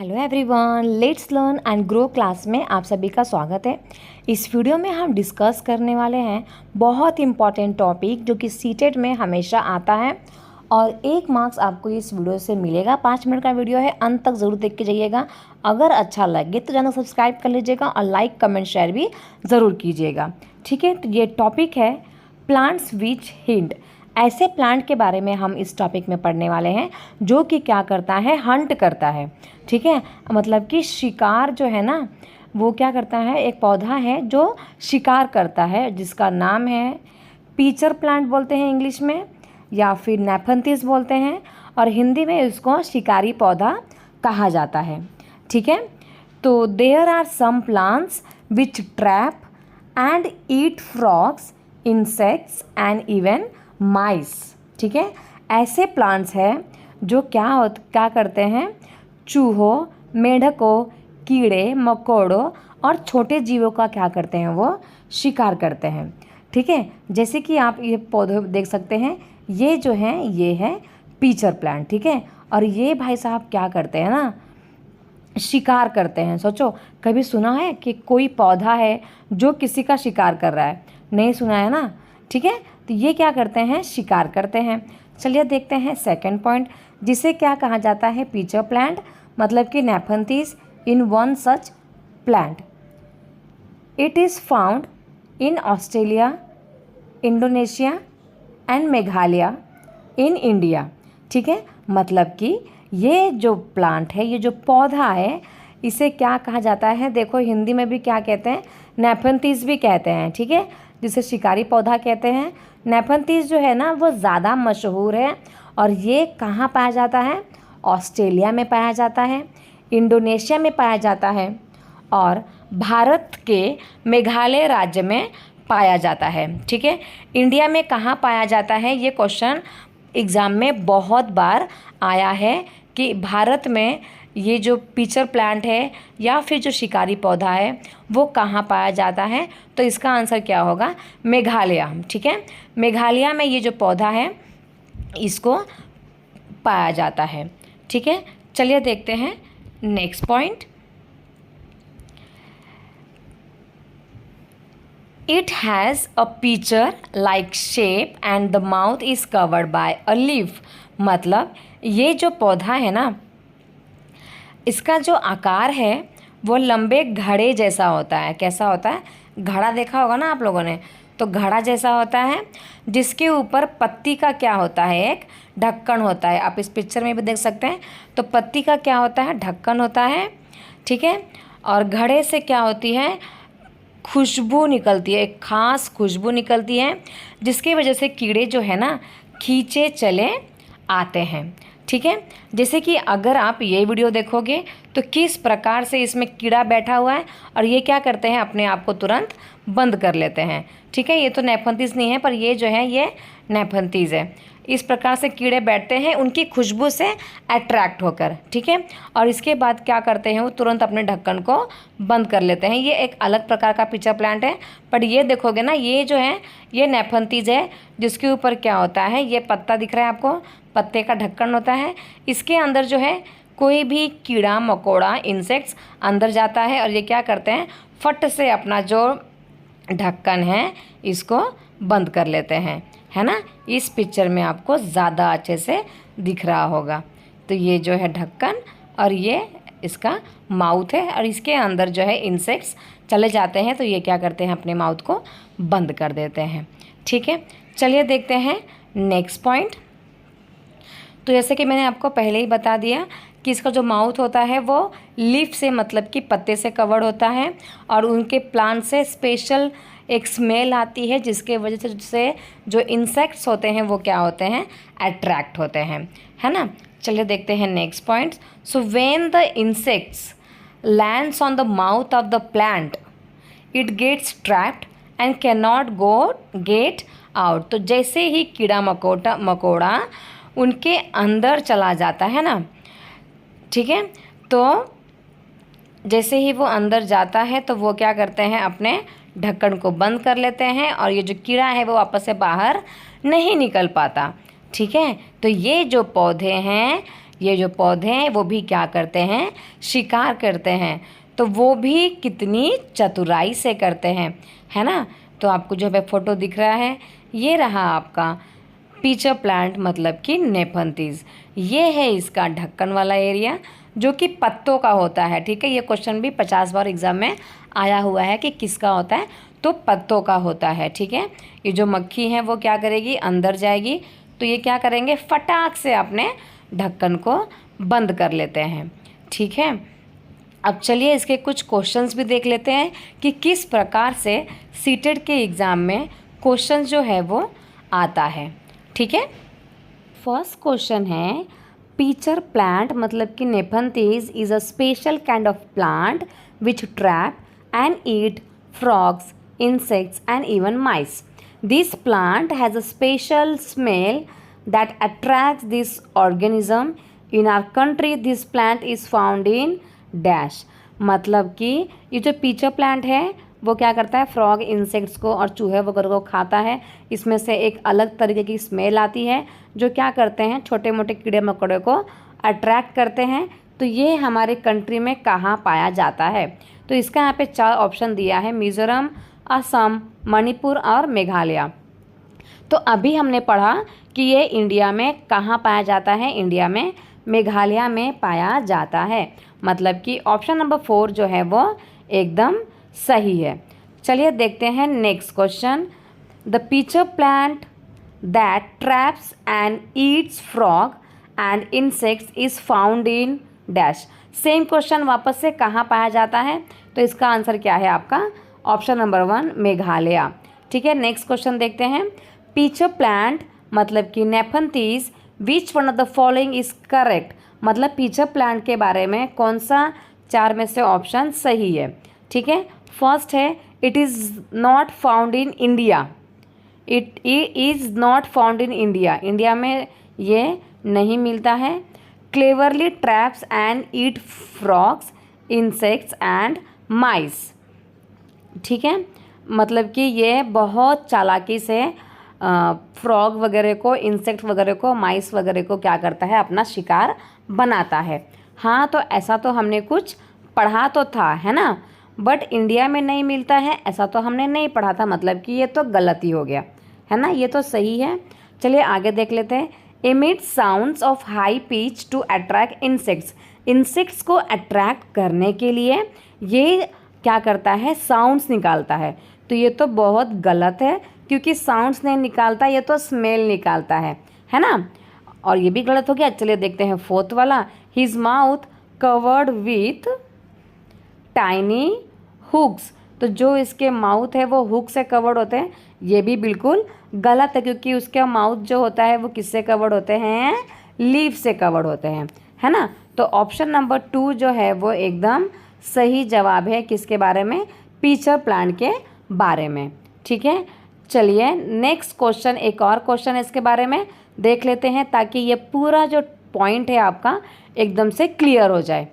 Hello everyone, let's learn and grow class में आप सभी का स्वागत है। इस वीडियो में हम डिस्कस करने वाले हैं बहुत इंपॉर्टेंट टॉपिक जो कि सीटेट में हमेशा आता है और 1 मार्क्स आपको इस वीडियो से मिलेगा। 5 मिनट का वीडियो है, अंत तक ज़रूर देख के जाइएगा। अगर अच्छा लगे तो चैनल सब्सक्राइब कर लीजिएगा और लाइक कमेंट शेयर भी ज़रूर कीजिएगा। ठीक है, तो ये टॉपिक है प्लांट्स विच हिंट। ऐसे प्लांट के बारे में हम इस टॉपिक में पढ़ने वाले हैं जो कि क्या करता है, हंट करता है। ठीक है, मतलब कि शिकार जो है ना वो क्या करता है, एक पौधा है जो शिकार करता है जिसका नाम है पीचर प्लांट बोलते हैं इंग्लिश में, या फिर नेफंथिस बोलते हैं और हिंदी में इसको शिकारी पौधा कहा जाता है। ठीक है, तो there are some plants which trap and eat frogs, insects and even mice. ठीक है, ऐसे प्लांट्स हैं जो क्या करते हैं, चूहों, मेंढकों, कीड़े मकोड़ों और छोटे जीवों का क्या करते हैं, वो शिकार करते हैं। ठीक है, जैसे कि आप ये पौधे देख सकते हैं, ये जो हैं ये है पीचर प्लांट। ठीक है, और ये भाई साहब क्या करते हैं ना, शिकार करते हैं। सोचो, कभी सुना है कि कोई पौधा है जो किसी का शिकार कर रहा है? नहीं सुना है ना। ठीक है, तो ये क्या करते हैं, शिकार करते हैं। चलिए देखते हैं सेकंड पॉइंट, जिसे क्या कहा जाता है, पीचर प्लांट, मतलब कि Nepenthes in one such plant. It is found in Australia, Indonesia and Meghalaya in India. ठीक है, मतलब कि ये जो प्लांट है, ये जो पौधा है, इसे क्या कहा जाता है, देखो हिंदी में भी क्या कहते हैं, नेफंथिस भी कहते हैं। ठीक है, जिसे शिकारी पौधा कहते हैं। नेफंथिस जो है ना वो ज़्यादा मशहूर है और ये कहाँ पाया जाता है, ऑस्ट्रेलिया में पाया जाता है, इंडोनेशिया में पाया जाता है और भारत के मेघालय राज्य में पाया जाता है। ठीक है, इंडिया में कहाँ पाया जाता है, ये क्वेश्चन एग्ज़ाम में बहुत बार आया है कि भारत में ये जो पीचर प्लांट है या फिर जो शिकारी पौधा है वो कहाँ पाया जाता है, तो इसका आंसर क्या होगा, मेघालय। ठीक है, मेघालय में ये जो पौधा है इसको पाया जाता है। ठीक है, चलिए देखते हैं next point. It has a pitcher like shape and the mouth is covered by a leaf. मतलब ये जो पौधा है ना, इसका जो आकार है वो लंबे घड़े जैसा होता है। कैसा होता है, घड़ा देखा होगा ना आप लोगों ने, तो घड़ा जैसा होता है जिसके ऊपर पत्ती का क्या होता है, एक ढक्कन होता है। आप इस पिक्चर में भी देख सकते हैं, तो पत्ती का क्या होता है, ढक्कन होता है। ठीक है, और घड़े से क्या होती है, खुशबू निकलती है, एक ख़ास खुशबू निकलती है जिसकी वजह से कीड़े जो है ना खींचे चले आते हैं। ठीक है, जैसे कि अगर आप ये वीडियो देखोगे तो किस प्रकार से इसमें कीड़ा बैठा हुआ है और ये क्या करते हैं, अपने आप को तुरंत बंद कर लेते हैं। ठीक है, ये तो नेफंथिस नहीं है पर ये जो है ये नेफंथिस है। इस प्रकार से कीड़े बैठते हैं उनकी खुशबू से अट्रैक्ट होकर। ठीक है, और इसके बाद क्या करते हैं, वो तुरंत अपने ढक्कन को बंद कर लेते हैं। ये एक अलग प्रकार का पीचर प्लांट है, पर ये देखोगे ना, ये जो है ये नेफंथिस है जिसके ऊपर क्या होता है, ये पत्ता दिख रहा है आपको, पत्ते का ढक्कन होता है। इसके अंदर जो है कोई भी कीड़ा मकोड़ा, इंसेक्ट्स अंदर जाता है और ये क्या करते हैं, फट से अपना जो ढक्कन है इसको बंद कर लेते हैं, है ना। इस पिक्चर में आपको ज़्यादा अच्छे से दिख रहा होगा। तो ये जो है ढक्कन और ये इसका माउथ है और इसके अंदर जो है इंसेक्ट्स चले जाते हैं, तो ये क्या करते हैं, अपने माउथ को बंद कर देते हैं। ठीक है, चलिए देखते हैं नेक्स्ट पॉइंट। तो जैसे कि मैंने आपको पहले ही बता दिया कि इसका जो माउथ होता है वो लीफ से, मतलब कि पत्ते से कवर्ड होता है और उनके प्लांट से स्पेशल एक स्मेल आती है जिसके वजह से जो इंसेक्ट्स होते हैं वो क्या होते हैं, अट्रैक्ट होते हैं, है ना। चलिए देखते हैं next point. So when the insects lands on the mouth of the plant it gets trapped and can not get out. तो जैसे ही कीड़ा मकोड़ा उनके अंदर चला जाता है ना, ठीक है, तो जैसे ही वो अंदर जाता है तो वो क्या करते हैं, अपने ढक्कन को बंद कर लेते हैं और ये जो कीड़ा है वो वापस से बाहर नहीं निकल पाता। ठीक है, तो ये जो पौधे हैं ये जो पौधे हैं वो भी क्या करते हैं, शिकार करते हैं। तो वो भी कितनी चतुराई से करते हैं, है ना। तो आपको जो है फोटो दिख रहा है, ये रहा आपका पिचर प्लांट मतलब कि नेफंथीज। ये है इसका ढक्कन वाला एरिया जो कि पत्तों का होता है। ठीक है, ये क्वेश्चन भी 50 बार एग्जाम में आया हुआ है कि किसका होता है, तो पत्तों का होता है। ठीक है, ये जो मक्खी है वो क्या करेगी, अंदर जाएगी, तो ये क्या करेंगे, फटाक से अपने ढक्कन को बंद कर लेते हैं। ठीक है, अब चलिए इसके कुछ क्वेश्चंस भी देख लेते हैं कि किस प्रकार से सीटेट के एग्ज़ाम में क्वेश्चन जो है वो आता है। ठीक है, फर्स्ट क्वेश्चन है, पिचर प्लांट मतलब कि Nepenthes is a special kind of plant which trap and eat frogs, insects and even mice. This plant has a special smell that attracts this organism. In our country this plant is found in dash। मतलब कि ये जो pitcher plant है वो क्या करता है, frog, insects को और चूहे वगैरह को खाता है। इसमें से एक अलग तरीके की स्मेल आती है जो क्या करते हैं, छोटे मोटे कीड़े मकोड़े को अट्रैक्ट करते हैं। तो ये हमारे कंट्री में कहाँ पाया जाता है, तो इसका यहाँ पे 4 ऑप्शन दिया है, मिज़ोरम, असम, मणिपुर और मेघालय। तो अभी हमने पढ़ा कि ये इंडिया में कहाँ पाया जाता है, इंडिया में मेघालय में पाया जाता है। मतलब कि ऑप्शन नंबर 4 जो है वो एकदम सही है। चलिए देखते हैं next question. The pitcher plant that traps and Yeats frog and insects is found in dash. Same question वापस से कहाँ पाया जाता है, तो इसका आंसर क्या है आपका ऑप्शन नंबर 1 मेघालय। ठीक है, नेक्स्ट क्वेश्चन देखते हैं। पिचर प्लांट मतलब कि Nepenthes, which one of the following is correct. मतलब पिचर प्लांट के बारे में कौन सा 4 में से ऑप्शन सही है। ठीक है, फर्स्ट है, it is not found in India. It is not found in India, India में ये नहीं मिलता है। Cleverly traps and eat frogs, insects and mice. ठीक है, मतलब कि ये बहुत चालाकी से फ्रॉग वगैरह को, इंसेक्ट वगैरह को, माइस वगैरह को क्या करता है, अपना शिकार बनाता है। हाँ, तो ऐसा तो हमने कुछ पढ़ा तो था, है ना, बट इंडिया में नहीं मिलता है ऐसा तो हमने नहीं पढ़ा था। मतलब कि ये तो गलती हो गया, है ना, ये तो सही है। चलिए आगे देख लेते हैं। Emit sounds of high pitch to attract insects. Insects को अट्रैक्ट करने के लिए ये क्या करता है, साउंड्स निकालता है। तो ये तो बहुत गलत है क्योंकि साउंड्स नहीं निकालता, ये तो स्मेल निकालता है ना, और ये भी गलत हो गया। चलिए देखते हैं फोर्थ वाला, his mouth covered with tiny hooks. तो जो इसके माउथ है वो हुक से कवर्ड होते हैं, ये भी बिल्कुल गलत है क्योंकि उसका माउथ जो होता है वो किससे कवर्ड होते हैं, लीफ से कवर्ड होते हैं, है ना। तो ऑप्शन नंबर 2 जो है वो एकदम सही जवाब है, किसके बारे में, पिचर प्लांट के बारे में। ठीक है, चलिए नेक्स्ट क्वेश्चन, एक और क्वेश्चन है इसके बारे में देख लेते हैं ताकि ये पूरा जो पॉइंट है आपका एकदम से क्लियर हो जाए।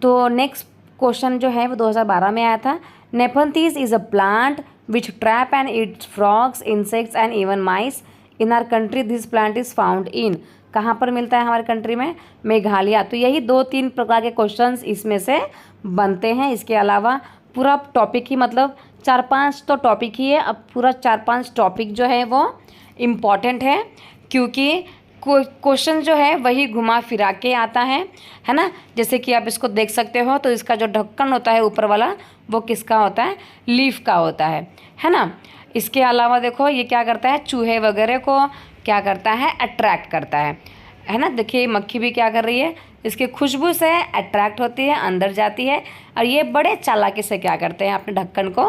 तो नेक्स्ट क्वेश्चन जो है वो 2012 में आया था। Nepenthes is a plant which trap and eats frogs, insects and even mice. In our country this plant is found in. कहाँ पर मिलता है हमारे कंट्री में, मेघालय। तो यही 2-3 प्रकार के क्वेश्चंस इसमें से बनते हैं। इसके अलावा पूरा टॉपिक ही, मतलब 4-5 तो टॉपिक ही है, अब पूरा 4-5 टॉपिक जो है वो इम्पॉर्टेंट है क्योंकि क्वेश्चन जो है वही घुमा फिरा के आता है ना। जैसे कि आप इसको देख सकते हो, तो इसका जो ढक्कन होता है ऊपर वाला वो किसका होता है, लीफ का होता है ना। इसके अलावा देखो ये क्या करता है, चूहे वगैरह को क्या करता है, अट्रैक्ट करता है ना। देखिए मक्खी भी क्या कर रही है, इसकी खुशबू से अट्रैक्ट होती है, अंदर जाती है, और ये बड़े चालाकी से क्या करते हैं, अपने ढक्कन को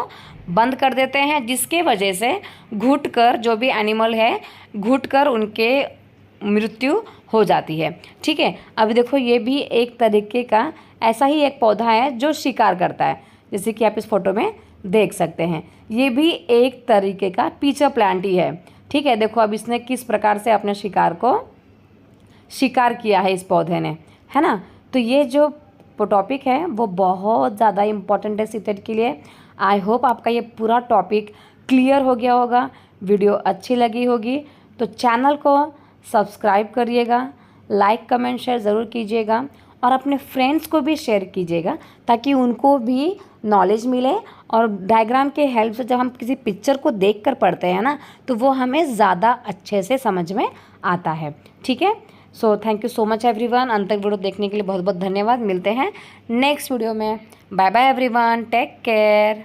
बंद कर देते हैं, जिसके वजह से घुटकर जो भी एनिमल है घुटकर उनके मृत्यु हो जाती है। ठीक है, अभी देखो ये भी एक तरीके का ऐसा ही एक पौधा है जो शिकार करता है, जैसे कि आप इस फोटो में देख सकते हैं। ये भी एक तरीके का पिचर प्लांट ही है। ठीक है, देखो अब इसने किस प्रकार से अपने शिकार को शिकार किया है इस पौधे ने, है ना। तो ये जो टॉपिक है वो बहुत ज़्यादा इम्पॉर्टेंट है सीटेट के लिए। आई होप आपका ये पूरा टॉपिक क्लियर हो गया होगा, वीडियो अच्छी लगी होगी तो चैनल को सब्सक्राइब करिएगा, लाइक कमेंट शेयर ज़रूर कीजिएगा और अपने फ्रेंड्स को भी शेयर कीजिएगा ताकि उनको भी नॉलेज मिले। और डायग्राम के हेल्प से जब हम किसी पिक्चर को देख कर पढ़ते हैं ना तो वो हमें ज़्यादा अच्छे से समझ में आता है। ठीक है, so thank you so much everyone. अंत तक वीडियो देखने के लिए बहुत बहुत धन्यवाद। मिलते हैं नेक्स्ट वीडियो में। Bye bye everyone, take care.